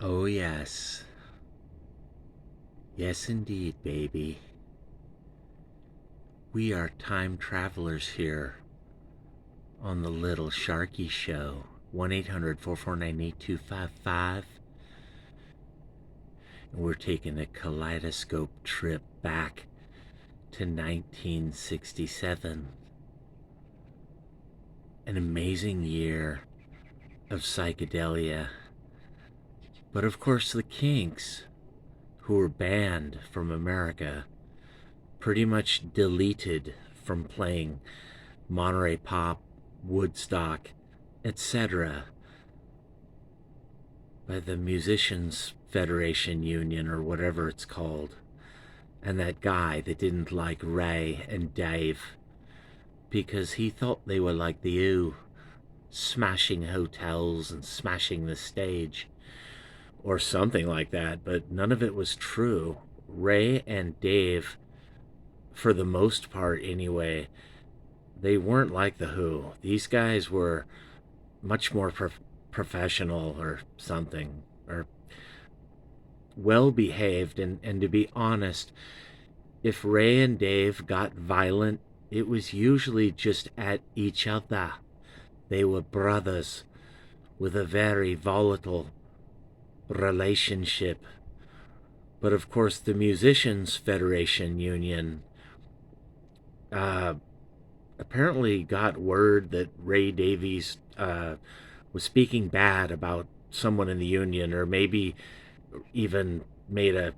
Oh, yes. Yes, indeed, baby. We are time travelers here on the Little Sharky Show. 1-800-449-8255. And we're taking a kaleidoscope trip back to 1967. An amazing year of psychedelia. But of course, the Kinks, who were banned from America, pretty much deleted from playing Monterey Pop, Woodstock, etc. by the Musicians Federation Union or whatever it's called. And that guy that didn't like Ray and Dave because he thought they were like the U, smashing hotels and smashing the stage or something like that, but none of it was true. Ray and Dave, for the most part anyway, they weren't like the Who. These guys were much more professional or something, or well behaved. And to be honest, if Ray and Dave got violent, it was usually just at each other. They were brothers with a very volatile relationship. But of course, the Musicians Federation Union apparently got word that Ray Davies was speaking bad about someone in the union, or maybe even made a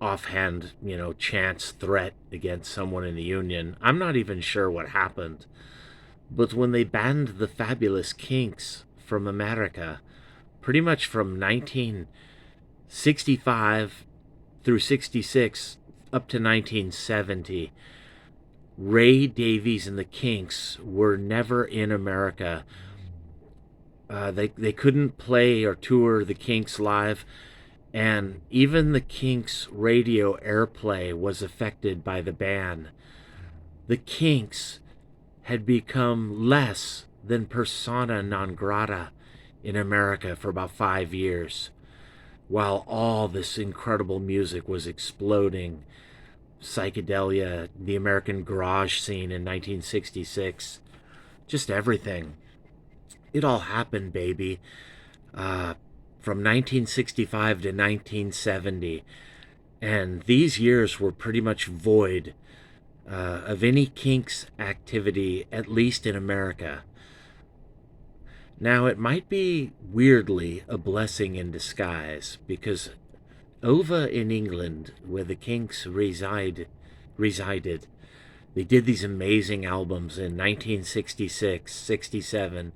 offhand, chance threat against someone in the union. I'm not even sure what happened. But when they banned the fabulous Kinks from America, pretty much from 1965 through 66 up to 1970, Ray Davies and the Kinks were never in America. They couldn't play or tour the Kinks live, and even the Kinks' radio airplay was affected by the ban. The Kinks had become less than persona non grata in America for about 5 years, while all this incredible music was exploding. Psychedelia, the American garage scene in 1966, just everything. It all happened, baby. From 1965 to 1970. And these years were pretty much void of any Kinks activity, at least in America. Now, it might be weirdly a blessing in disguise, because over in England, where the Kinks resided, they did these amazing albums in 1966, 67,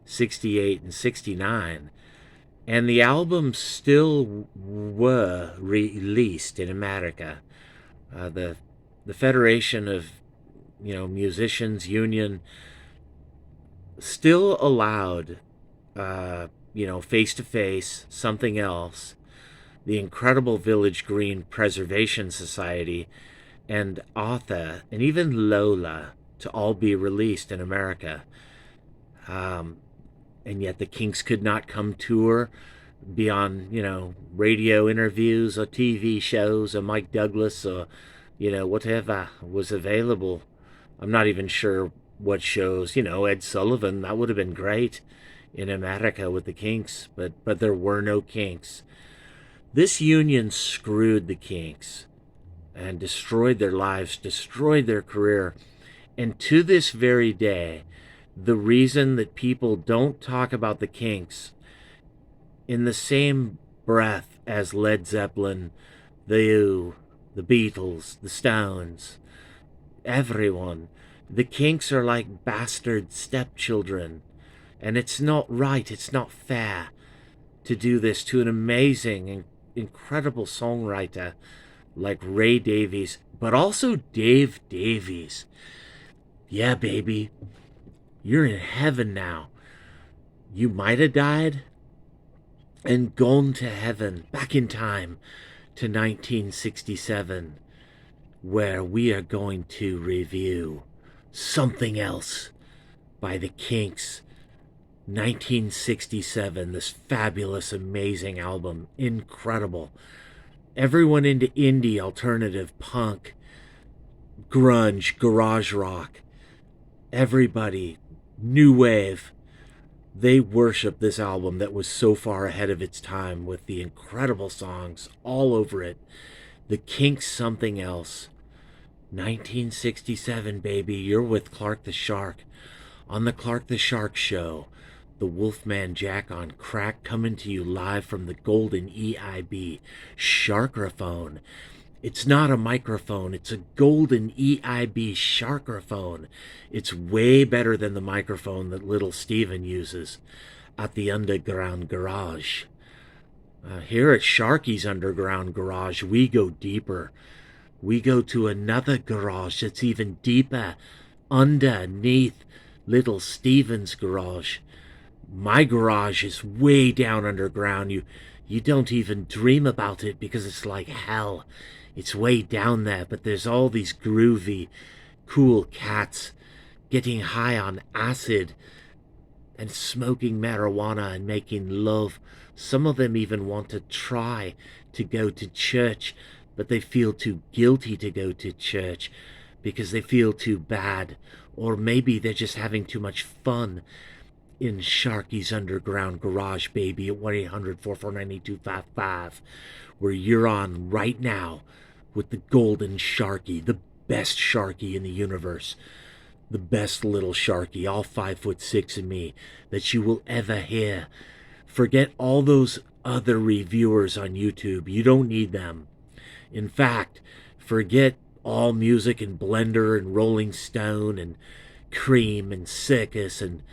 68, and 69. And the albums still were released in America. The Federation of Musicians Union still allowed face to face something else. The incredible Village Green Preservation Society and Arthur and even Lola to all be released in America. And yet the Kinks could not come tour beyond, radio interviews or TV shows or Mike Douglas or, whatever was available. I'm not even sure what shows, Ed Sullivan, that would have been great in America with the Kinks, but there were no Kinks. This union screwed the Kinks and destroyed their lives, destroyed their career. And to this very day, the reason that people don't talk about the Kinks in the same breath as Led Zeppelin, the Who, the Beatles, the Stones, everyone, the Kinks are like bastard stepchildren. And it's not right, it's not fair to do this to an amazing and incredible songwriter like Ray Davies, but also Dave Davies. Yeah, baby, you're in heaven now. You might have died and gone to heaven back in time to 1967, where we are going to review Something Else by the Kinks, 1967, this fabulous, amazing album. Incredible. Everyone into indie, alternative, punk, grunge, garage rock, everybody, new wave, they worship this album that was so far ahead of its time with the incredible songs all over it. The Kinks, Something Else. 1967, baby. You're with Clark the Shark on the Clark the Shark Show. The Wolfman Jack on crack, coming to you live from the golden EIB Sharkraphone. It's not a microphone, it's a golden EIB Sharkraphone. It's way better than the microphone that little Steven uses at the Underground Garage. Here at Sharky's Underground Garage, we go deeper. We go to another garage that's even deeper, underneath little Steven's garage. My garage is way down underground. You don't even dream about it because it's like hell. It's way down there, but there's all these groovy, cool cats getting high on acid and smoking marijuana and making love. Some of them even want to try to go to church, but they feel too guilty to go to church because they feel too bad. Or maybe they're just having too much fun in Sharky's Underground Garage, baby, at 1-800-449-8255, where you're on right now with the Golden Sharky, the best Sharky in the universe, the best little Sharky, all 5'6" of me, that you will ever hear. Forget all those other reviewers on YouTube. You don't need them. In fact, forget All Music and Blender and Rolling Stone and Cream and Circus and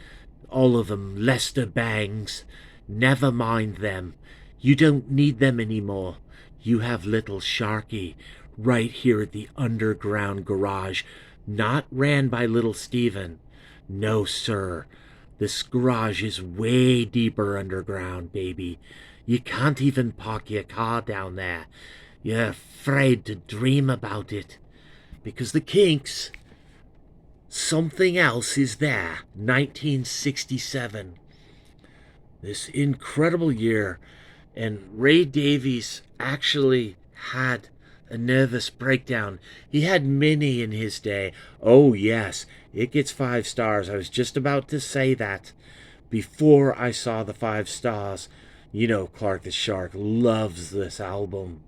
all of them, Lester Bangs. Never mind them. You don't need them anymore. You have little Sharky right here at the Underground Garage, not ran by little Steven. No, sir. This garage is way deeper underground, baby. You can't even park your car down there. You're afraid to dream about it. Because the Kinks, Something Else is there. 1967. This incredible year. And Ray Davies actually had a nervous breakdown. He had many in his day. Oh, yes, it gets 5 stars. I was just about to say that before I saw the 5 stars. You know, Clark the Shark loves this album.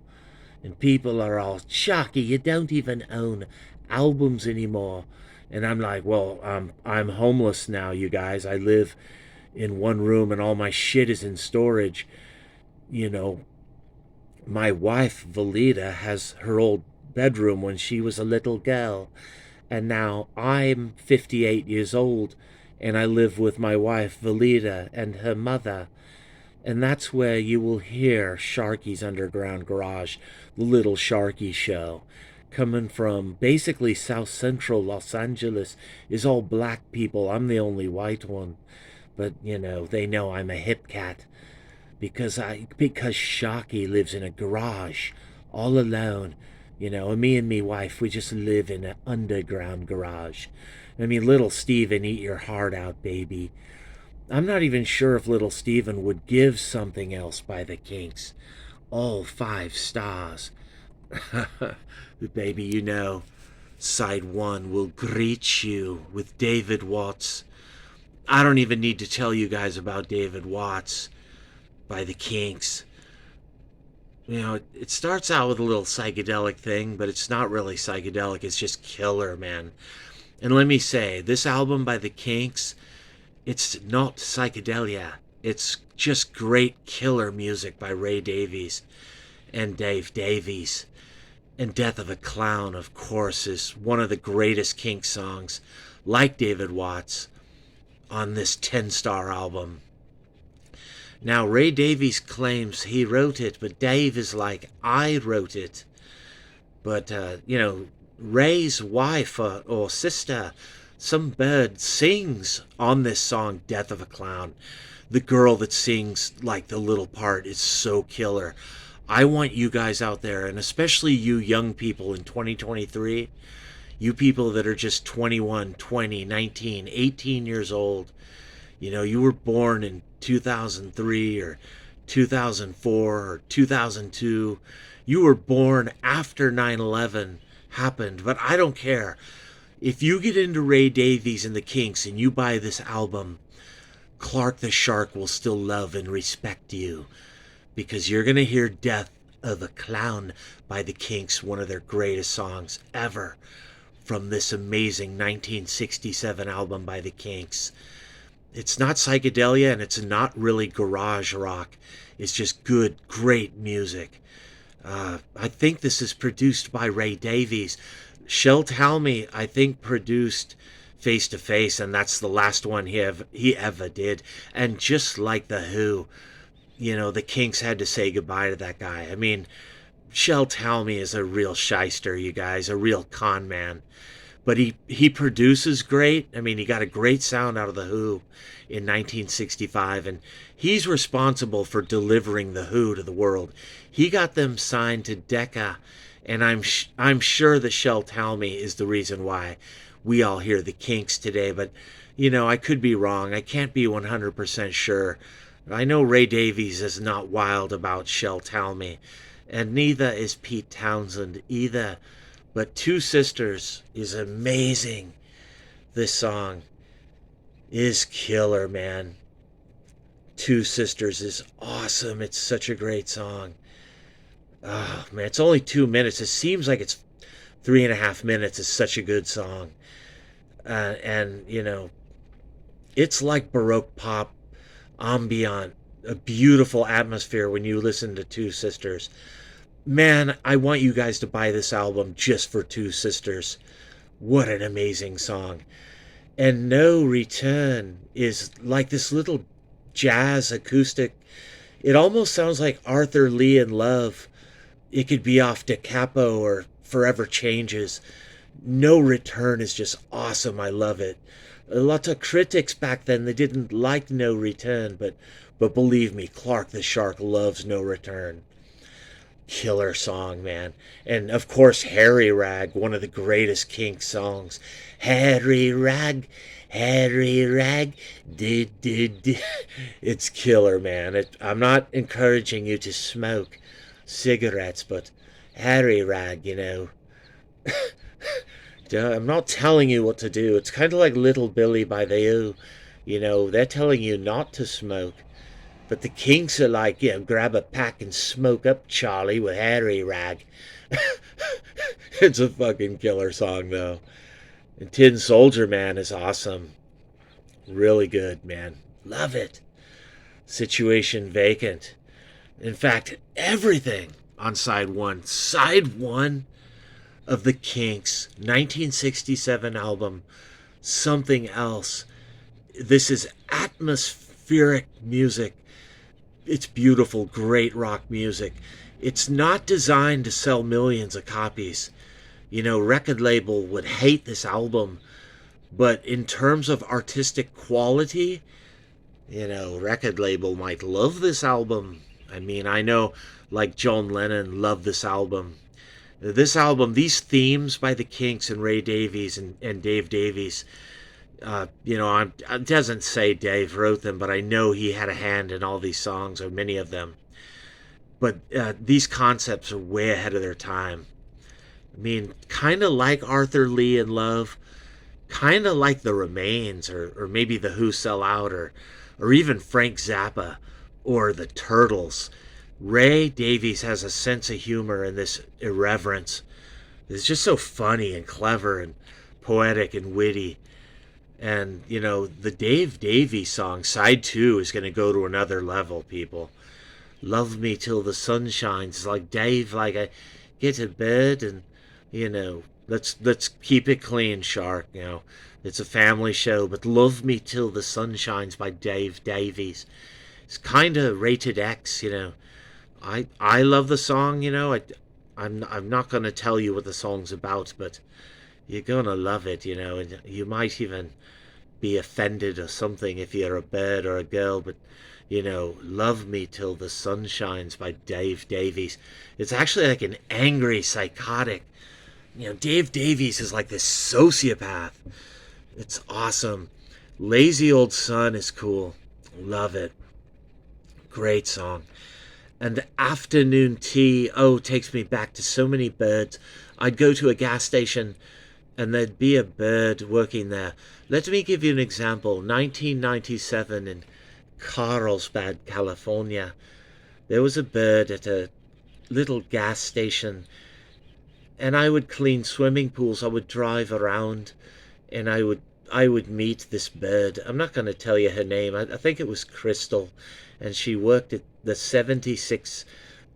And people are all, Sharky, you don't even own albums anymore. And I'm like, well, I'm homeless now, you guys. I live in one room and all my shit is in storage. You know, my wife, Valida, has her old bedroom when she was a little girl. And now I'm 58 years old and I live with my wife, Valida, and her mother. And that's where you will hear Sharky's Underground Garage, the Little Sharky Show. Coming from basically South Central Los Angeles is all black people. I'm the only white one. But, you know, they know I'm a hip cat. Because Sharky lives in a garage, all alone. You know, and me and me wife, we just live in an underground garage. I mean, little Steven, eat your heart out, baby. I'm not even sure if little Steven would give Something Else by the Kinks. All 5 stars. Baby, you know, side 1 will greet you with David Watts. I don't even need to tell you guys about David Watts by the Kinks. You know, it starts out with a little psychedelic thing, but it's not really psychedelic. It's just killer, man. And let me say, this album by the Kinks, it's not psychedelia. It's just great killer music by Ray Davies and Dave Davies. And Death of a Clown, of course, is one of the greatest Kinks songs, like David Watts, on this 10-star album. Now, Ray Davies claims he wrote it, but Dave is like, I wrote it. But, you know, Ray's wife or sister, some bird, sings on this song, Death of a Clown. The girl that sings, like, the little part is so killer. I want you guys out there, and especially you young people in 2023, you people that are just 21, 20, 19, 18 years old, You know, you were born in 2003 or 2004 or 2002. You were born after 9/11 happened, but I don't care. If you get into Ray Davies and the Kinks and you buy this album, Clark the Shark will still love and respect you, because you're going to hear Death of a Clown by the Kinks, one of their greatest songs ever, from this amazing 1967 album by the Kinks. It's not psychedelia and it's not really garage rock. It's just good, great music. I think this is produced by Ray Davies. Shel Talmy, I think, produced Face to Face, and that's the last one he ever did. And just like The Who, you know, the Kinks had to say goodbye to that guy. I mean, Shel Talmy is a real shyster, you guys, a real con man. But he produces great. I mean, he got a great sound out of The Who in 1965, and he's responsible for delivering The Who to the world. He got them signed to Decca, and I'm sure that Shel Talmy is the reason why we all hear the Kinks today. But, you know, I could be wrong. I can't be 100% sure. I know Ray Davies is not wild about Shel Talmy, and neither is Pete Townsend either. But Two Sisters is amazing. This song is killer, man. Two Sisters is awesome. It's such a great song. Oh, man, it's only 2 minutes. It seems like it's 3.5 minutes. It's such a good song. And, you know, it's like Baroque pop, ambient, a beautiful atmosphere when you listen to Two Sisters. Man, I want you guys to buy this album just for Two Sisters. What an amazing song. And No Return is like this little jazz acoustic. It almost sounds like Arthur Lee in Love. It could be off Da Capo or Forever Changes. No Return is just awesome. I love it. A lot of critics back then, they didn't like No Return, but believe me, Clark the Shark loves No Return. Killer song, man. And of course, Harry Rag, one of the greatest Kinks songs. Harry Rag, did. It's killer, man. I'm not encouraging you to smoke cigarettes, but Harry Rag, you know. I'm not telling you what to do. It's kind of like Little Billy by the Who. You know, they're telling you not to smoke. But the Kinks are like, you know, grab a pack and smoke up Charlie with Harry Rag. It's a fucking killer song, though. And Tin Soldier Man is awesome. Really good, man. Love it. Situation Vacant. In fact, everything on side one. Side one of the Kinks' 1967 album, Something Else. This is atmospheric music. It's beautiful, great rock music. It's not designed to sell millions of copies. You know, record label would hate this album, but in terms of artistic quality, you know, record label might love this album. I mean, I know, like John Lennon loved this album. This album, these themes by the Kinks and Ray Davies and Dave Davies, you know, it doesn't say Dave wrote them, but I know he had a hand in all these songs, or many of them. But these concepts are way ahead of their time. I mean, kind of like Arthur Lee in Love, kind of like the Remains, or maybe the Who Sell Out, or even Frank Zappa, or the Turtles. Ray Davies has a sense of humor and this irreverence. It's just so funny and clever and poetic and witty. And, you know, the Dave Davies song, side 2, is going to go to another level, people. Love Me Till the Sun Shines. Like Dave, like I get to bed and, you know, let's keep it clean, Shark. You know, it's a family show, but Love Me Till the Sun Shines by Dave Davies. It's kind of rated X, you know. I love the song, you know. I'm not going to tell you what the song's about, but you're going to love it, you know. And you might even be offended or something if you're a bird or a girl, but, you know, Love Me Till the Sun Shines by Dave Davies. It's actually like an angry, psychotic, you know, Dave Davies is like this sociopath. It's awesome. Lazy Old Sun is cool. Love it. Great song. And Afternoon Tea, oh, takes me back to so many birds. I'd go to a gas station and there'd be a bird working there. Let me give you an example. 1997 in Carlsbad, California, there was a bird at a little gas station, and I would clean swimming pools. I would drive around, and I would meet this bird. I'm not going to tell you her name. I think it was Crystal, and she worked at the 76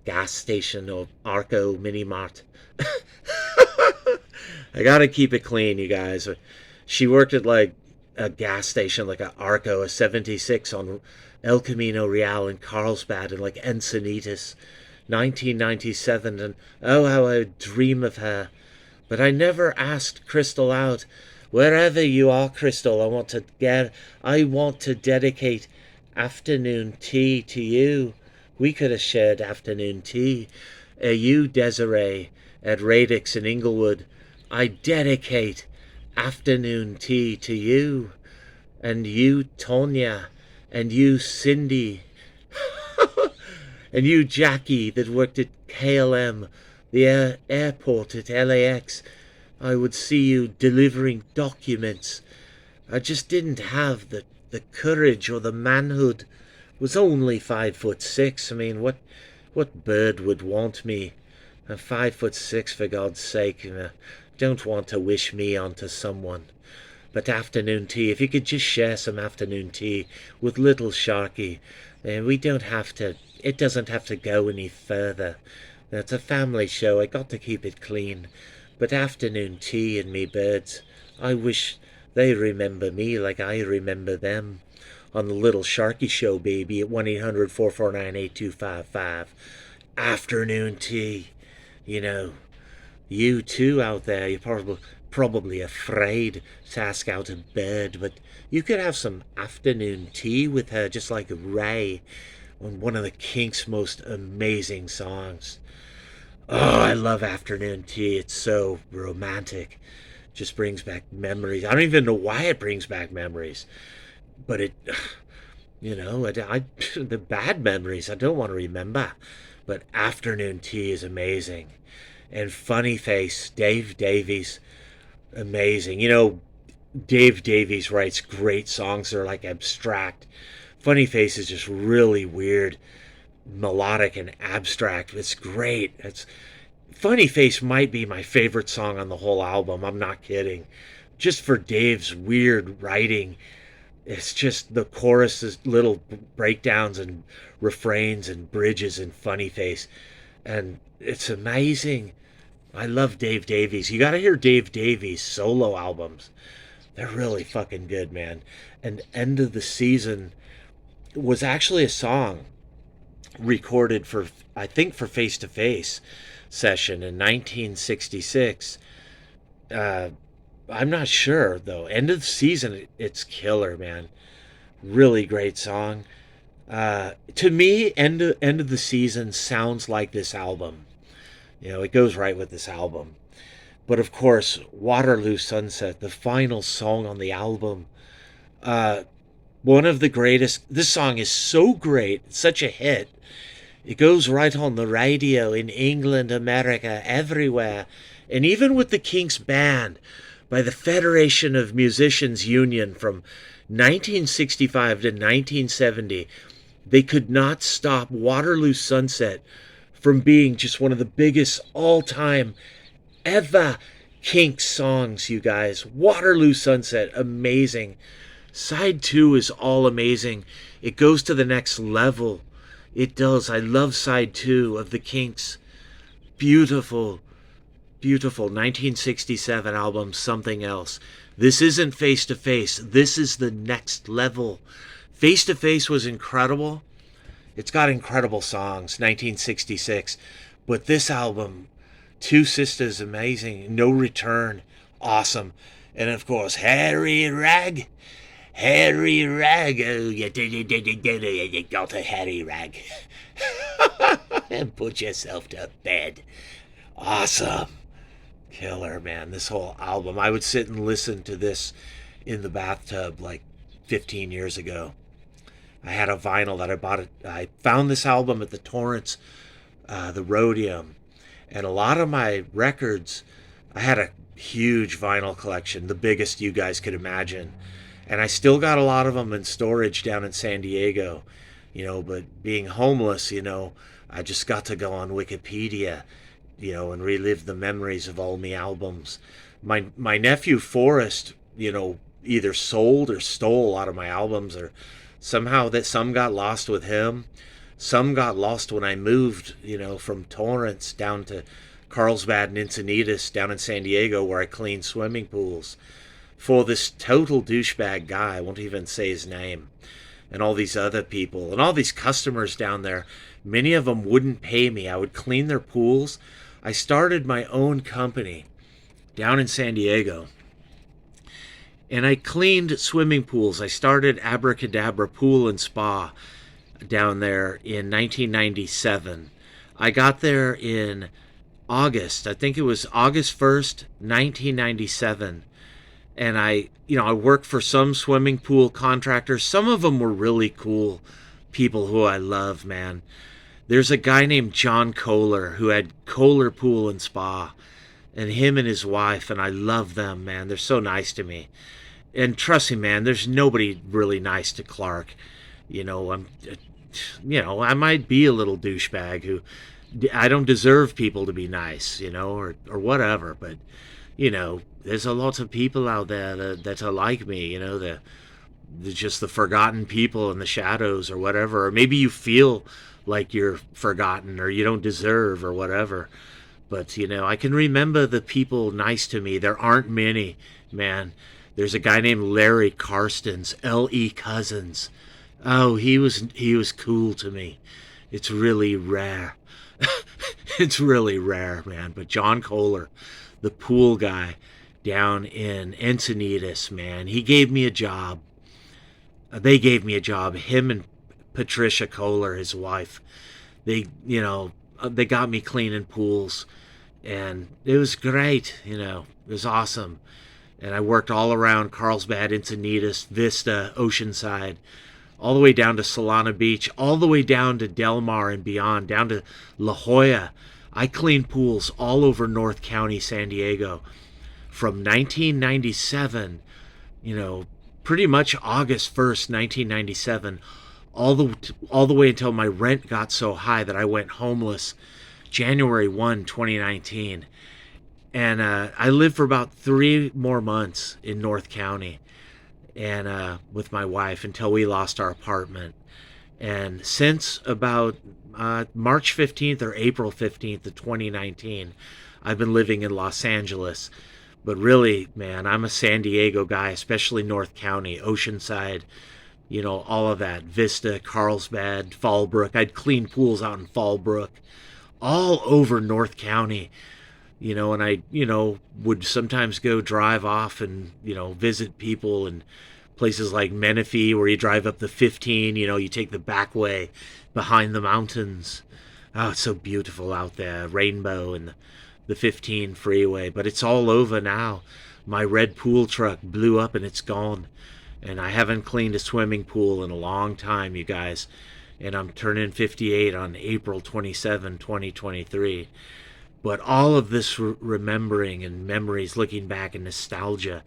gas station or Arco Mini Mart. I gotta keep it clean, you guys. She worked at like a gas station, like a Arco, a 76 on El Camino Real in Carlsbad and like Encinitas, 1997. And oh, how I would dream of her. But I never asked Crystal out. Wherever you are, Crystal, I want to dedicate afternoon tea to you. We could have shared afternoon tea. You, Desiree, at Radix in Inglewood, I dedicate afternoon tea to you. And you, Tonya, and you, Cindy, and you, Jackie, that worked at KLM, the airport at LAX. I would see you delivering documents. I just didn't have the courage or the manhood. Was only 5'6". I mean, what bird would want me? I'm 5'6", for God's sake. Don't want to wish me onto someone. But afternoon tea, if you could just share some afternoon tea with little Sharky, we don't have to, it doesn't have to go any further. It's a family show, I got to keep it clean. But afternoon tea and me birds, I wish they remember me like I remember them. On the Little Sharky Show, baby, at 1-800-449-8255. Afternoon tea. You know, you too out there, you're probably afraid to ask out a bird, but you could have some afternoon tea with her, just like Ray on one of the KINKS' most amazing songs. Oh, I love afternoon tea. It's so romantic. Just brings back memories. I don't even know why it brings back memories, but it, the bad memories I don't want to remember. But afternoon tea is amazing. And Funny Face, Dave Davies, amazing. Dave Davies writes great songs that are like abstract. Funny Face is just really weird, melodic and abstract. It's great. Funny Face might be my favorite song on the whole album. I'm not kidding. Just for Dave's weird writing. It's just the choruses, little breakdowns and refrains and bridges in Funny Face. And it's amazing. I love Dave Davies. You gotta hear Dave Davies' solo albums. They're really fucking good, man. And End of the Season was actually a song recorded for, I think, for Face to Face session in 1966. I'm not sure, though. End of the Season, it's killer, man. Really great song. To me, End of the Season sounds like this album. It goes right with this album. But of course, Waterloo Sunset, the final song on the album, one of the greatest. This song is so great, it's such a hit. It goes right on the radio in England, America, everywhere. And even with the KINKS band by the Federation of Musicians Union from 1965 to 1970, they could not stop Waterloo Sunset from being just one of the biggest all-time ever KINKS songs, you guys. Waterloo Sunset, amazing. Side 2 is all amazing. It goes to the next level. It does. I love Side 2 of the KINKS. Beautiful, beautiful 1967 album, Something Else. This isn't Face to Face. This is the next level. Face to Face was incredible. It's got incredible songs, 1966. But this album, Two Sisters, amazing. No Return, awesome. And of course, Harry Rag. Harry Rag. Oh, you got to Harry Rag. And put yourself to bed. Awesome. Killer, man. This whole album. I would sit and listen to this in the bathtub like 15 years ago. I had a vinyl that I bought. I found this album at the Torrance, the Rhodium, and a lot of my records. I had a huge vinyl collection, the biggest you guys could imagine, and I still got a lot of them in storage down in San Diego. But being homeless, I just got to go on Wikipedia, and relive the memories of all me albums. My nephew Forrest, either sold or stole a lot of my albums, or somehow that some got lost with him. Some got lost when I moved, from Torrance down to Carlsbad and Encinitas down in San Diego, where I cleaned swimming pools for this total douchebag guy. I won't even say his name. And all these other people and all these customers down there, many of them wouldn't pay me. I would clean their pools. I started my own company down in San Diego, and I cleaned swimming pools. I started Abracadabra Pool and Spa down there in 1997. I got there in August. I think it was August 1st, 1997. And I worked for some swimming pool contractors. Some of them were really cool people who I love, man. There's a guy named John Kohler who had Kohler Pool and Spa, and him and his wife, and I love them, man. They're so nice to me. And trust me, man, there's nobody really nice to Clark. I might be a little douchebag who I don't deserve people to be nice, or whatever, but there's a lot of people out there that are like me, they're just the forgotten people in the shadows or whatever. Or maybe you feel like you're forgotten or you don't deserve or whatever. But, I can remember the people nice to me. There aren't many, man. There's a guy named Larry Karstens, L.E. Cousins. Oh, he was cool to me. It's really rare. It's really rare, man. But John Kohler, the pool guy down in Encinitas, man, he gave me a job. They gave me a job. Him and Patricia Kohler, his wife, they got me cleaning pools, and it was great. It was awesome. And I worked all around Carlsbad, Encinitas, Vista, Oceanside, all the way down to Solana Beach, all the way down to Del Mar and beyond, down to La Jolla. I cleaned pools all over North County, San Diego, from 1997, pretty much August 1st, 1997, all the way until my rent got so high that I went homeless January 1, 2019. And I lived for about 3 more months in North County, and with my wife, until we lost our apartment. And since about March 15th or April 15th of 2019, I've been living in Los Angeles. But really, man, I'm a San Diego guy, especially North County, Oceanside, all of that, Vista, Carlsbad, Fallbrook. I'd clean pools out in Fallbrook, all over North County. And I, would sometimes go drive off and, visit people in places like Menifee, where you drive up the 15, you take the back way behind the mountains. Oh, it's so beautiful out there. Rainbow and the 15 freeway. But it's all over now. My red pool truck blew up and it's gone. And I haven't cleaned a swimming pool in a long time, you guys. And I'm turning 58 on April 27, 2023. But all of this remembering and memories, looking back and nostalgia,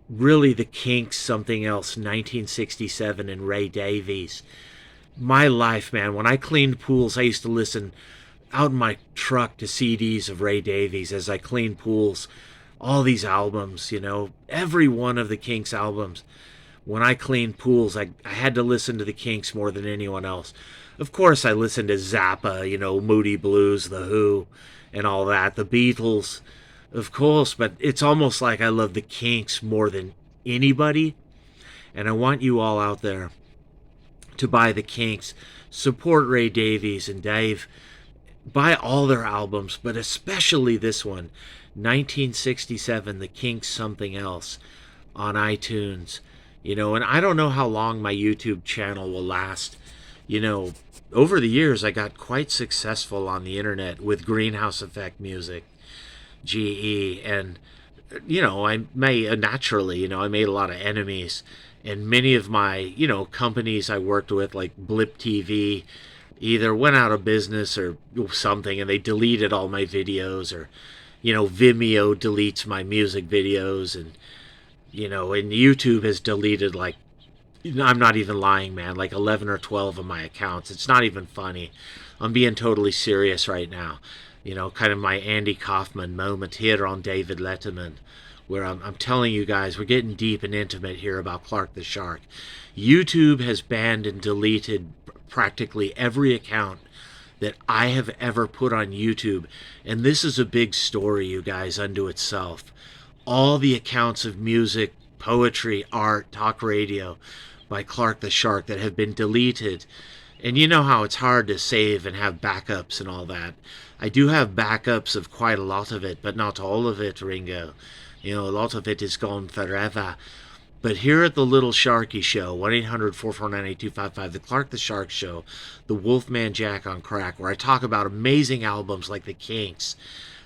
really the KINKS, Something Else, 1967, and Ray Davies. My life, man, when I cleaned pools, I used to listen out in my truck to CDs of Ray Davies as I cleaned pools. All these albums, every one of the KINKS albums. When I cleaned pools, I had to listen to the KINKS more than anyone else. Of course, I listened to Zappa, Moody Blues, The Who, and all that, the Beatles, of course, but it's almost like I love the KINKS more than anybody. And I want you all out there to buy the KINKS, support Ray Davies and Dave, buy all their albums, but especially this one, 1967, the KINKS Something Else, on iTunes. And I don't know how long my YouTube channel will last. Over the years, I got quite successful on the internet with Greenhouse Effect Music, GE, and, I made, naturally, I made a lot of enemies, And many of my, companies I worked with, like Blip TV, either went out of business or something, and they deleted all my videos, or, Vimeo deletes my music videos, and YouTube has deleted, like, I'm not even lying, man, like 11 or 12 of my accounts. It's not even funny. I'm being totally serious right now. Kind of my Andy Kaufman moment here on David Letterman, where I'm telling you guys, we're getting deep and intimate here about Clark the Shark. YouTube has banned and deleted practically every account that I have ever put on YouTube. And this is a big story, you guys, unto itself. All the accounts of music, poetry, art, talk radio by Clark the Shark that have been deleted. And you know how it's hard to save and have backups and all that. I do have backups of quite a lot of it, but not all of it, Ringo. A lot of it is gone forever. But here at the Little Sharky Show, 1-800-449-8255, the Clark the Shark Show, the Wolfman Jack on Crack, where I talk about amazing albums like the Kinks,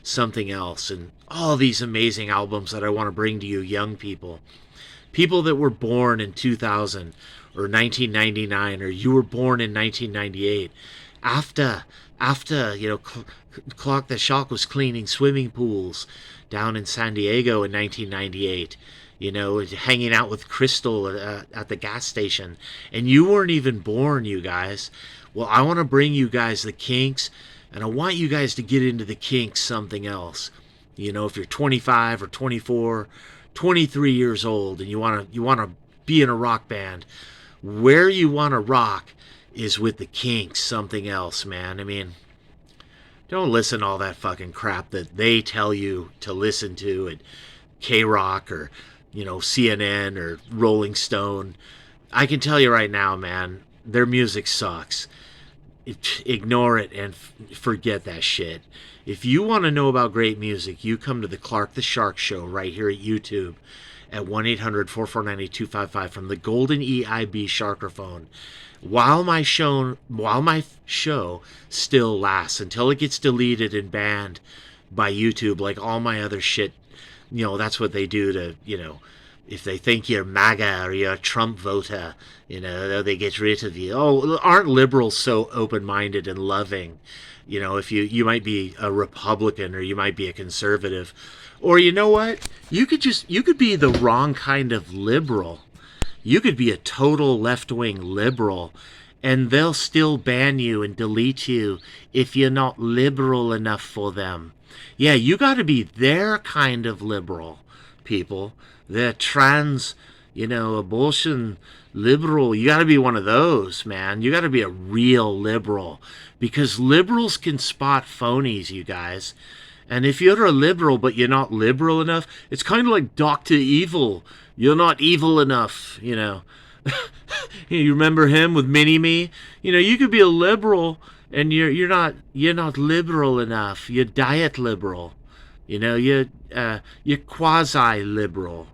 Something Else, and all these amazing albums that I want to bring to you young people. People that were born in 2000 or 1999, or you were born in 1998. After Clark the Shark was cleaning swimming pools down in San Diego in 1998. Hanging out with Crystal at the gas station. And you weren't even born, you guys. Well, I want to bring you guys the Kinks, and I want you guys to get into the Kinks Something Else. If you're 25 or 24, 23 years old, and you want to be in a rock band, where you want to rock is with the Kinks Something Else, man. I mean, don't listen to all that fucking crap that they tell you to listen to at K-Rock or CNN or Rolling Stone. I can tell you right now, man, their music sucks. Ignore it and forget that shit. If you want to know about great music, you come to the Clark the Shark Show right here at YouTube at 1-800-449-8255 from the Golden EIB Sharkerphone. While my show still lasts, until it gets deleted and banned by YouTube, like all my other shit. That's what they do to, if they think you're MAGA or you're a Trump voter, they get rid of you. Oh, aren't liberals so open-minded and loving? If you might be a Republican or you might be a conservative. Or you know what? You could be the wrong kind of liberal. You could be a total left-wing liberal, and they'll still ban you and delete you if you're not liberal enough for them. Yeah, you got to be their kind of liberal, people. They're trans, abortion liberal. You got to be one of those, man. You got to be a real liberal, because liberals can spot phonies, you guys. And if you're a liberal but you're not liberal enough, it's kind of like Dr. Evil. You're not evil enough, You remember him with Mini-Me? You could be a liberal and you're not liberal enough. You're diet liberal. You're quasi liberal.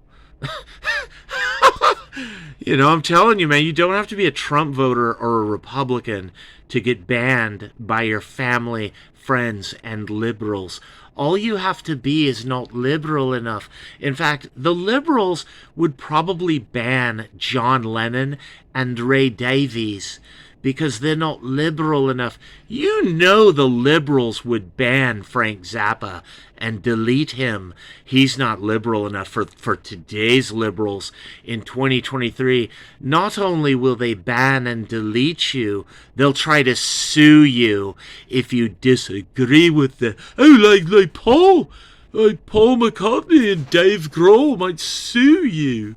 I'm telling you, man, you don't have to be a Trump voter or a Republican to get banned by your family, friends, and liberals. All you have to be is not liberal enough. In fact, the liberals would probably ban John Lennon and Ray Davies because they're not liberal enough. The liberals would ban Frank Zappa and delete him. He's not liberal enough for today's liberals in 2023. Not only will they ban and delete you, they'll try to sue you if you disagree with them. Oh, like Paul McCartney and Dave Grohl might sue you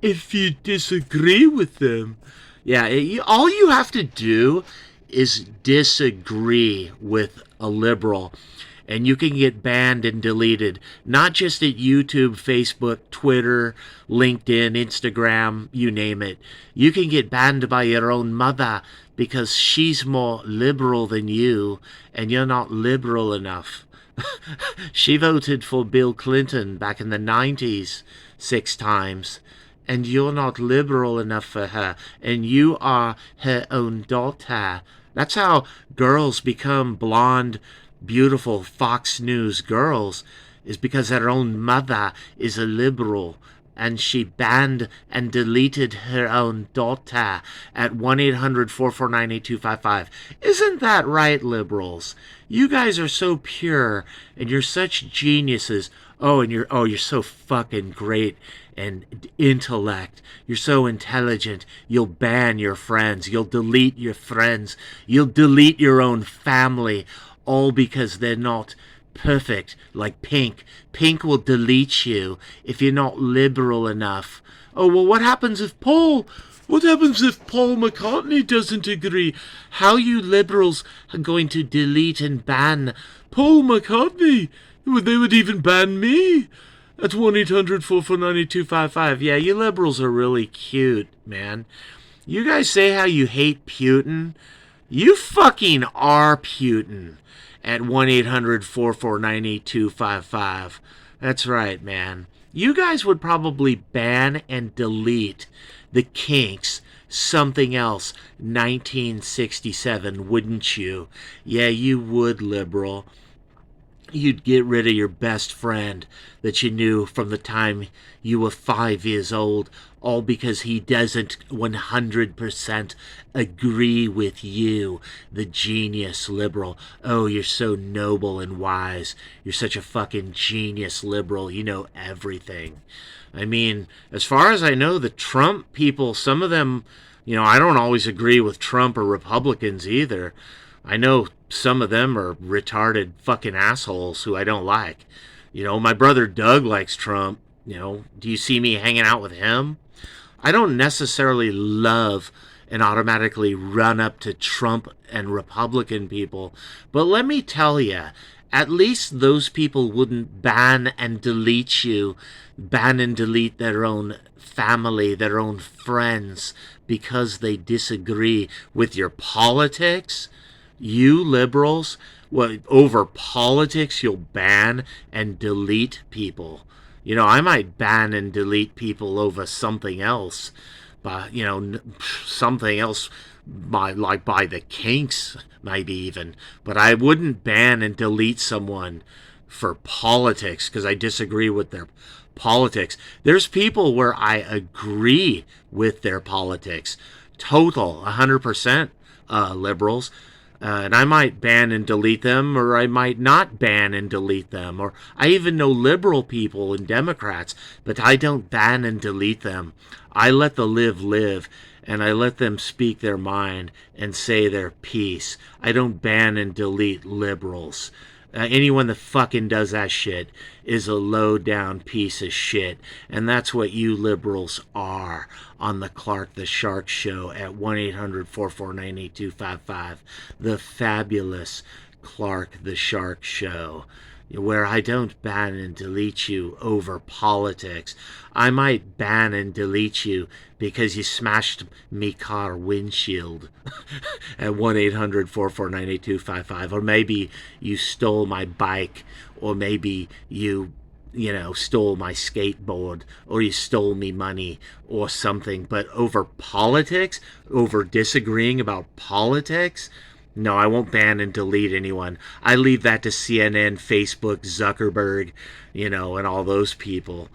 if you disagree with them. Yeah, all you have to do is disagree with a liberal, and you can get banned and deleted, not just at YouTube, Facebook, Twitter, LinkedIn, Instagram, you name it. You can get banned by your own mother because she's more liberal than you, and you're not liberal enough. She voted for Bill Clinton back in the 90s 6 times. And you're not liberal enough for her, and you are her own daughter. That's how girls become blonde, beautiful Fox News girls, is because their own mother is a liberal. and she banned and deleted her own daughter at 1-800-449-8255. Isn't that right, liberals? You guys are so pure, and you're such geniuses. You're so fucking great and intellect. You're so intelligent. You'll ban your friends. You'll delete your friends. You'll delete your own family, all because they're not perfect, like Pink. Pink will delete you if you're not liberal enough. Oh, well, what happens if Paul McCartney doesn't agree? How you liberals are going to delete and ban Paul McCartney? They would even ban me at 1-800-449-8255. Yeah, you liberals are really cute, man. You guys say how you hate Putin. You fucking are Putin at 1-800-449-8255. That's right, man. You guys would probably ban and delete the Kinks, Something Else, 1967, wouldn't you? Yeah, you would, liberal. You'd get rid of your best friend that you knew from the time you were 5 years old, all because he doesn't 100% agree with you, the genius liberal. Oh, you're so noble and wise. You're such a fucking genius liberal. You know everything. I mean, as far as I know, the Trump people, some of them, I don't always agree with Trump or Republicans either. I know some of them are retarded fucking assholes who I don't like. My brother Doug likes Trump. Do you see me hanging out with him? I don't necessarily love and automatically run up to Trump and Republican people. But let me tell you, at least those people wouldn't ban and delete you, ban and delete their own family, their own friends, because they disagree with your politics. You liberals, over politics, you'll ban and delete people. I might ban and delete people over something else, but something else by the Kinks, maybe even. But I wouldn't ban and delete someone for politics because I disagree with their politics. There's people where I agree with their politics, total 100% liberals. And I might ban and delete them, or I might not ban and delete them. Or I even know liberal people and Democrats, but I don't ban and delete them. I let the live, and I let them speak their mind and say their piece. I don't ban and delete liberals. Anyone that fucking does that shit is a low-down piece of shit. And that's what you liberals are on the Clark the Shark Show at 1-800-449-8255. The fabulous Clark the Shark Show, where I don't ban and delete you over politics. I might ban and delete you because you smashed me car windshield at 1-800-449-8255. Or maybe you stole my bike, or maybe you stole my skateboard, or you stole me money or something. But over politics, over disagreeing about politics, no, I won't ban and delete anyone. I leave that to CNN, Facebook, Zuckerberg, and all those people.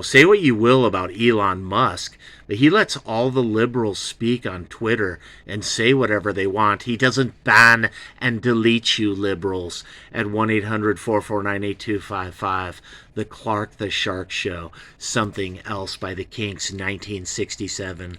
Say what you will about Elon Musk, but he lets all the liberals speak on Twitter and say whatever they want. He doesn't ban and delete you liberals at 1-800-449-8255. The Clark the Shark Show, Something Else by the Kinks, 1967.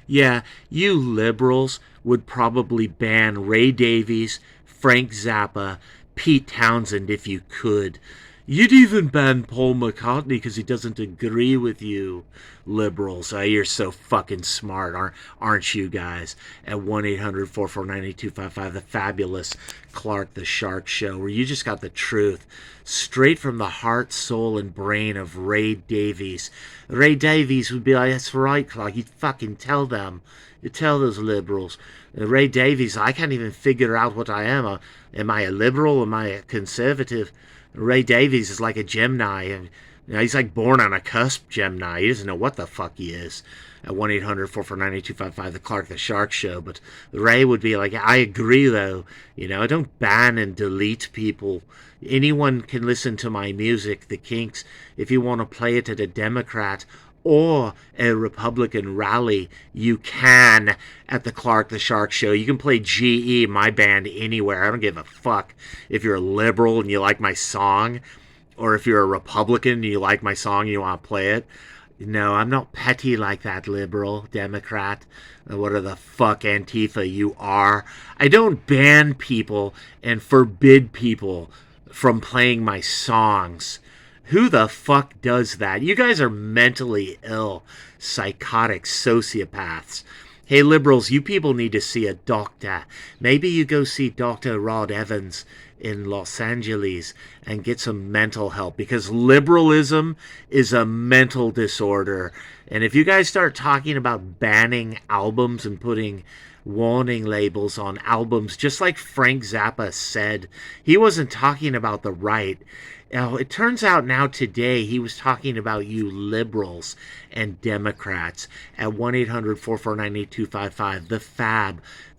Yeah, you liberals would probably ban Ray Davies, Frank Zappa, Pete Townsend if you could. You'd even ban Paul McCartney because he doesn't agree with you, liberals. You're so fucking smart, aren't you guys? At 1-800-449-8255, the fabulous Clark the Shark Show, where you just got the truth straight from the heart, soul, and brain of Ray Davies. Ray Davies would be like, that's right, Clark, you'd fucking tell them. You tell those liberals. Ray Davies, I can't even figure out what I am. Am I a liberal? Am I a conservative? Ray Davies is like a Gemini, and he's like born on a cusp Gemini. He doesn't know what the fuck he is. At 1-800-449-8255, the Clark the Shark Show. But Ray would be like, I agree though. I don't ban and delete people. Anyone can listen to my music, the Kinks. If you want to play it at a Democrat or a Republican rally, you can at the Clark the Shark show. You can play GE, my band, anywhere. I don't give a fuck if you're a liberal and you like my song, or if you're a Republican and you like my song and you want to play it. No, I'm not petty like that, liberal, Democrat, whatever the fuck Antifa you are. I don't ban people and forbid people from playing my songs. Who the fuck does that? You guys are mentally ill, psychotic sociopaths. Hey, liberals, you people need to see a doctor. Maybe you go see Dr. Rod Evans in Los Angeles and get some mental help, because liberalism is a mental disorder. And if you guys start talking about banning albums and putting warning labels on albums, just like Frank Zappa said, he wasn't talking about the right. Now, it turns out now today he was talking about you liberals and Democrats at 1-800-449-8255, the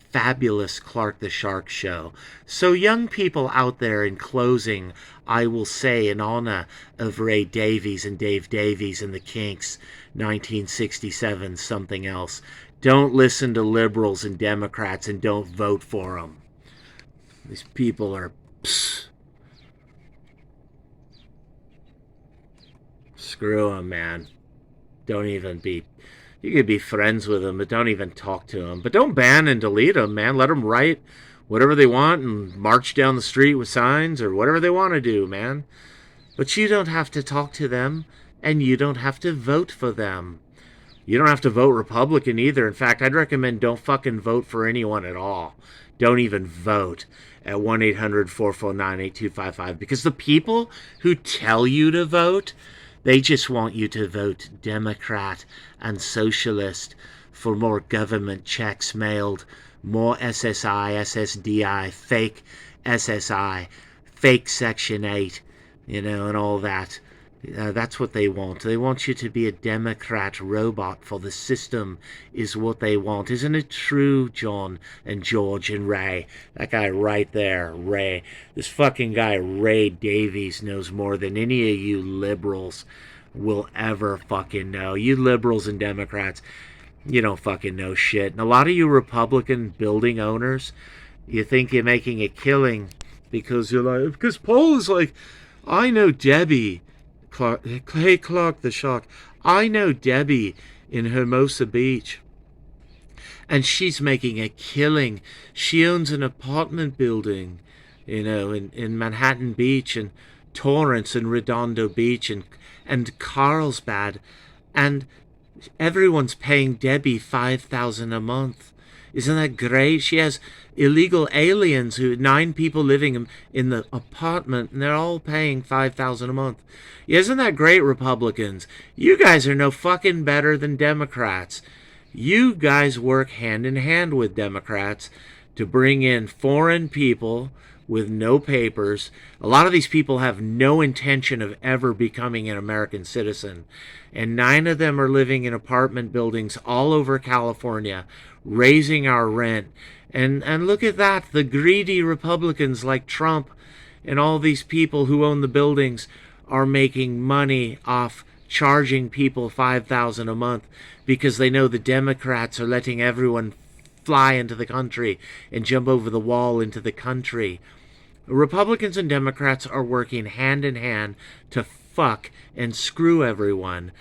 fabulous Clark the Shark show. So young people out there, in closing, I will say in honor of Ray Davies and Dave Davies and the Kinks, 1967 something else, don't listen to liberals and Democrats and don't vote for them. These people are... Screw them, man. Don't even be... You could be friends with them, but don't even talk to them. But don't ban and delete them, man. Let them write whatever they want and march down the street with signs or whatever they want to do, man. But you don't have to talk to them, and you don't have to vote for them. You don't have to vote Republican either. In fact, I'd recommend don't fucking vote for anyone at all. Don't even vote at 1-800-449-8255, because the people who tell you to vote, they just want you to vote Democrat and Socialist for more government checks mailed, more SSI, SSDI, fake SSI, fake Section 8, and all that. That's what they want. They want you to be a Democrat robot, for the system is what they want. Isn't it true, John and George and Ray? That guy right there, Ray. This fucking guy, Ray Davies, knows more than any of you liberals will ever fucking know. You liberals and Democrats, you don't fucking know shit. And a lot of you Republican building owners, you think you're making a killing because you're like, because Paul is like, I know Debbie. Hey, Clark the Shark, I know Debbie in Hermosa Beach, and she's making a killing. She owns an apartment building, in Manhattan Beach and Torrance and Redondo Beach and Carlsbad, and everyone's paying Debbie $5,000 a month. Isn't that great? She has illegal aliens 9 people living in the apartment, and they're all paying $5,000 a month. Isn't that great, Republicans? You guys are no fucking better than Democrats. You guys work hand in hand with Democrats to bring in foreign people with no papers. A lot of these people have no intention of ever becoming an American citizen. And 9 of them are living in apartment buildings all over California, raising our rent. And look at that, the greedy Republicans like Trump and all these people who own the buildings are making money off charging people $5,000 a month because they know the Democrats are letting everyone fly into the country and jump over the wall into the country. Republicans and Democrats are working hand in hand to fuck and screw everyone.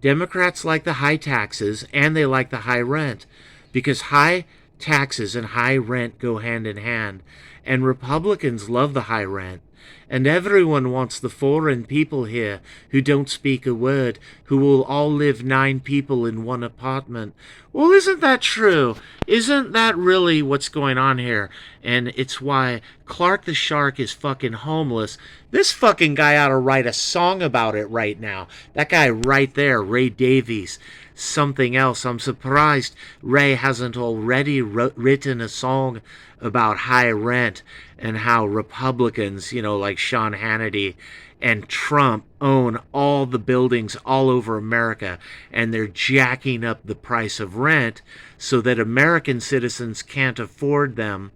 Democrats like the high taxes and they like the high rent, because high taxes and high rent go hand in hand, and Republicans love the high rent. And everyone wants the foreign people here who don't speak a word, who will all live 9 people in one apartment. Well, isn't that true? Isn't that really what's going on here? And it's why Clark the Shark is fucking homeless. This fucking guy ought to write a song about it right now. That guy right there, Ray Davies. Something else. I'm surprised Ray hasn't already written a song about high rent and how Republicans, like Sean Hannity and Trump, own all the buildings all over America, and they're jacking up the price of rent so that American citizens can't afford them,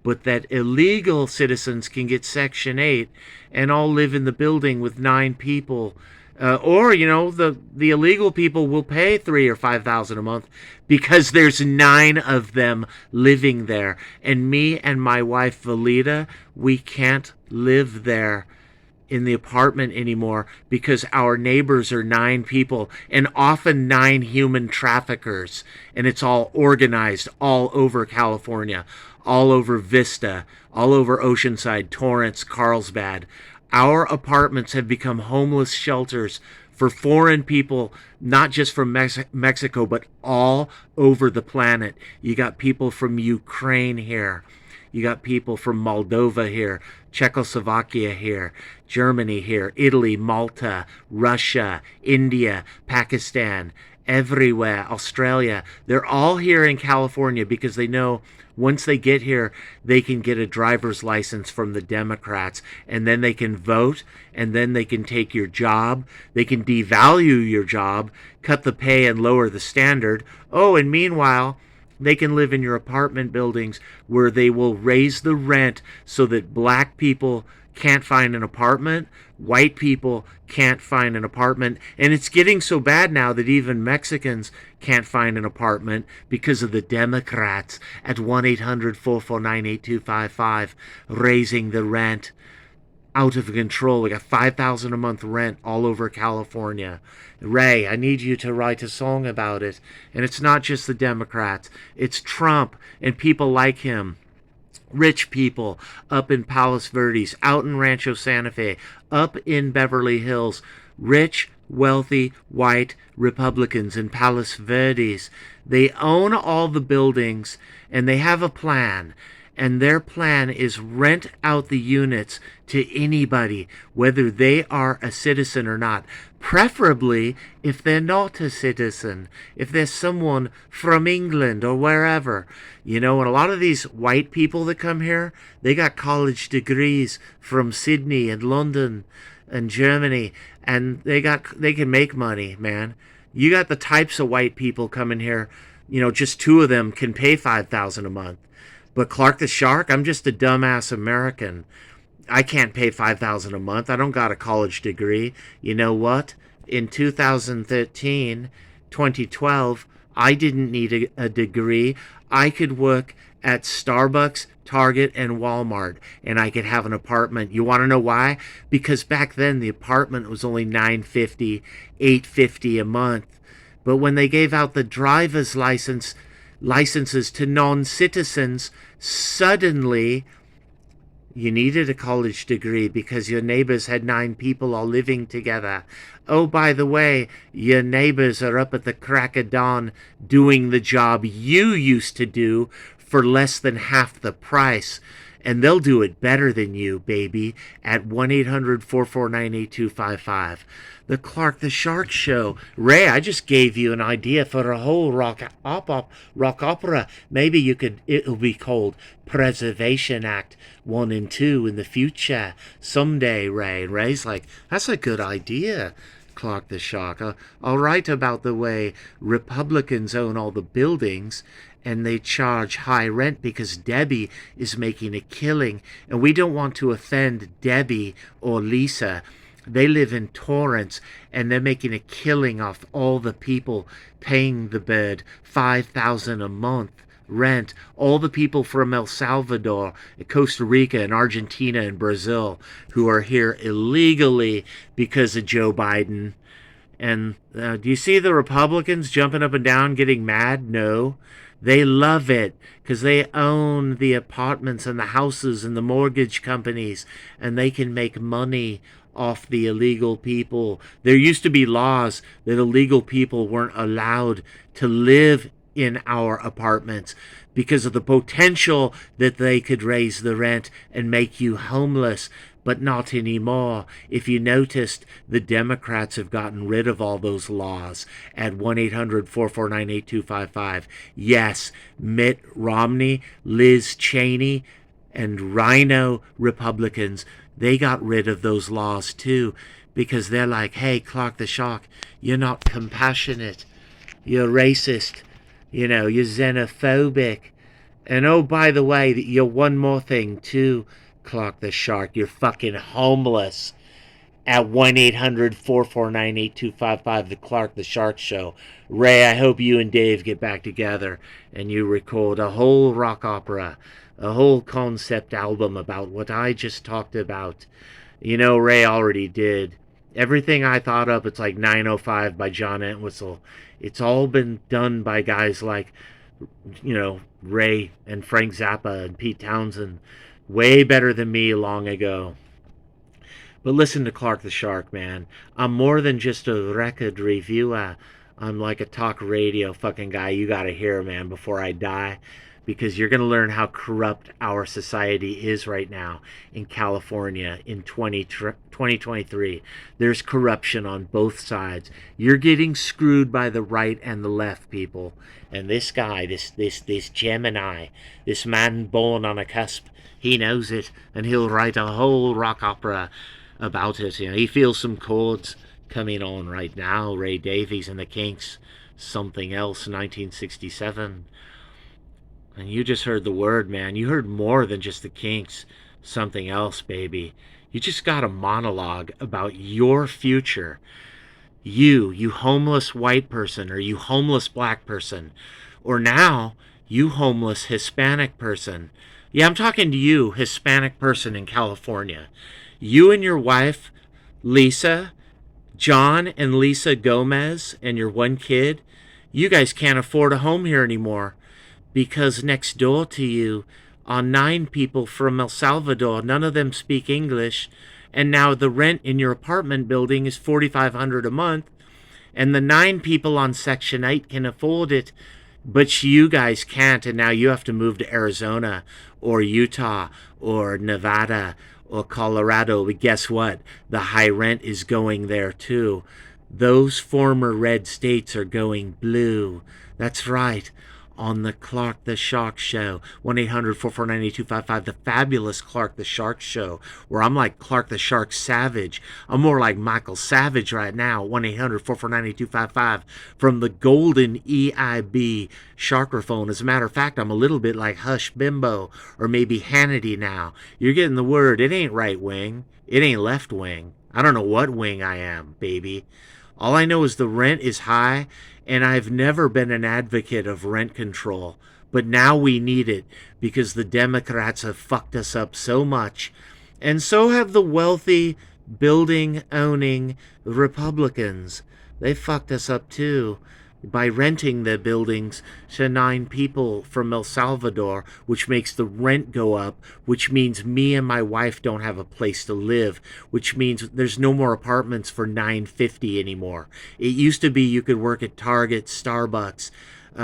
but that illegal citizens can get Section 8 and all live in the building with 9 people Or the illegal people will pay 3 or 5,000 a month because there's 9 of them living there, and me and my wife Valida, we can't live there in the apartment anymore because our neighbors are 9 people, and often 9 human traffickers, and it's all organized all over California, all over Vista, all over Oceanside, Torrance, Carlsbad. Our apartments have become homeless shelters for foreign people, not just from Mexico, but all over the planet. You got people from Ukraine here. You got people from Moldova here, Czechoslovakia here, Germany here, Italy, Malta, Russia, India, Pakistan, everywhere, Australia. They're all here in California because they know once they get here, they can get a driver's license from the Democrats, and then they can vote, and then they can take your job. They can devalue your job, cut the pay, and lower the standard. Oh, and meanwhile, they can live in your apartment buildings where they will raise the rent so that black people can't find an apartment, white people can't find an apartment, and it's getting so bad now that even Mexicans can't find an apartment because of the Democrats at 1-800-449-8255 raising the rent out of control. We got $5,000 a month rent all over California. Ray, I need you to write a song about it. And it's not just the Democrats. It's Trump and people like him. Rich people up in Palos Verdes, out in Rancho Santa Fe, up in Beverly Hills. Rich, wealthy, white Republicans in Palos Verdes. They own all the buildings and they have a plan. And their plan is rent out the units to anybody, whether they are a citizen or not. Preferably if they're not a citizen, if they're someone from England or wherever. And a lot of these white people that come here, they got college degrees from Sydney and London and Germany, and they can make money, man. You got the types of white people coming here, just 2 of them can pay $5,000 a month. But Clark the Shark, I'm just a dumbass American. I can't pay $5,000 a month. I don't got a college degree. You know what? In 2013, 2012, I didn't need a degree. I could work at Starbucks, Target, and Walmart, and I could have an apartment. You want to know why? Because back then the apartment was only $950, $850 a month. But when they gave out the driver's licenses to non-citizens, suddenly you needed a college degree because your neighbors had 9 people all living together. Oh, by the way, your neighbors are up at the crack of dawn doing the job you used to do for less than half the price. And they'll do it better than you, baby, at 1-800-449-8255. The Clark the Shark Show. Ray, I just gave you an idea for a whole rock opera. Maybe it'll be called Preservation Act 1 and 2 in the future. Someday, Ray. And Ray's like, that's a good idea, Clark the Shark. I'll write about the way Republicans own all the buildings and they charge high rent because Debbie is making a killing. And we don't want to offend Debbie or Lisa. They live in Torrance, and they're making a killing off all the people paying the bird $5,000 a month rent. All the people from El Salvador, Costa Rica, and Argentina and Brazil who are here illegally because of Joe Biden. And do you see the Republicans jumping up and down getting mad? No. They love it because they own the apartments and the houses and the mortgage companies, and they can make money off the illegal people. There used to be laws that illegal people weren't allowed to live in our apartments because of the potential that they could raise the rent and make you homeless. But not anymore. If you noticed, the Democrats have gotten rid of all those laws at 1-800-449-8255. Yes, Mitt Romney, Liz Cheney, and Rhino Republicans, they got rid of those laws too because they're like, hey, Clark the Shark, you're not compassionate. You're racist. You're xenophobic. And oh, by the way, you're one more thing too, Clark the Shark. You're fucking homeless. at 1-800-449-8255, the Clark the Shark Show. Ray, I hope you and Dave get back together and you record a whole rock opera, a whole concept album about what I just talked about. You know, Ray already did. Everything I thought of, it's like 905 by John Entwistle. It's all been done by guys like, Ray and Frank Zappa and Pete Townsend. Way better than me long ago. But listen to Clark the Shark, man. I'm more than just a record reviewer. I'm like a talk radio fucking guy you gotta hear, man, before I die. Because you're gonna learn how corrupt our society is right now in California in 2023. There's corruption on both sides. You're getting screwed by the right and the left, people. And this guy, this Gemini, this man born on a cusp, he knows it, and he'll write a whole rock opera about it. He feels some chords coming on right now. Ray Davies and the Kinks, Something Else, 1967. And you just heard the word, man. You heard more than just the Kinks, Something Else, baby. You just got a monologue about your future. You homeless white person, or you homeless black person, or now you homeless Hispanic person. Yeah, I'm talking to you, Hispanic person in California. You and your wife, Lisa, John and Lisa Gomez, and your one kid, you guys can't afford a home here anymore because next door to you are 9 people from El Salvador. None of them speak English. And now the rent in your apartment building is $4,500 a month. And the 9 people on Section 8 can afford it, but you guys can't. And now you have to move to Arizona or Utah or Nevada or Colorado. But guess what? The high rent is going there too. Those former red states are going blue. That's right. On the Clark the Shark Show, 1-800-449-8255, the fabulous Clark the Shark Show, where I'm like Clark the Shark Savage. I'm more like Michael Savage right now, 1-800-449-8255, from the golden EIB Sharkraphone. As a matter of fact, I'm a little bit like Hush Bimbo, or maybe Hannity now. You're getting the word. It ain't right wing. It ain't left wing. I don't know what wing I am, baby. All I know is the rent is high, and I've never been an advocate of rent control. But now we need it because the Democrats have fucked us up so much. And so have the wealthy, building-owning Republicans. They fucked us up too by renting their buildings to 9 people from El Salvador, which makes the rent go up, which means me and my wife don't have a place to live, which means there's no more apartments for $950 anymore. It used to be you could work at Target, Starbucks,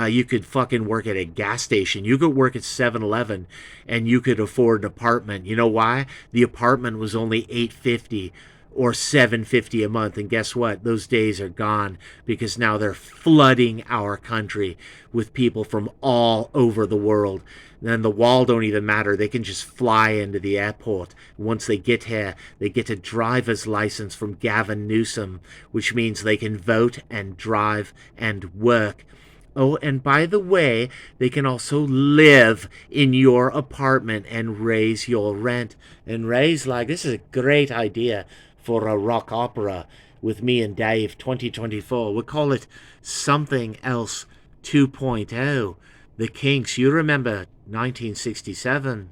you could fucking work at a gas station. You could work at 7-Eleven and you could afford an apartment. You know why? The apartment was only $850 or $750 a month. And guess what? Those days are gone because now they're flooding our country with people from all over the world. Then the wall don't even matter. They can just fly into the airport. Once they get here, they get a driver's license from Gavin Newsom, which means they can vote and drive and work. Oh, and by the way, they can also live in your apartment and raise your rent. And Ray's like, this is a great idea for a rock opera with me and Dave, 2024. We'll call it Something Else 2.0. The Kinks, you remember 1967.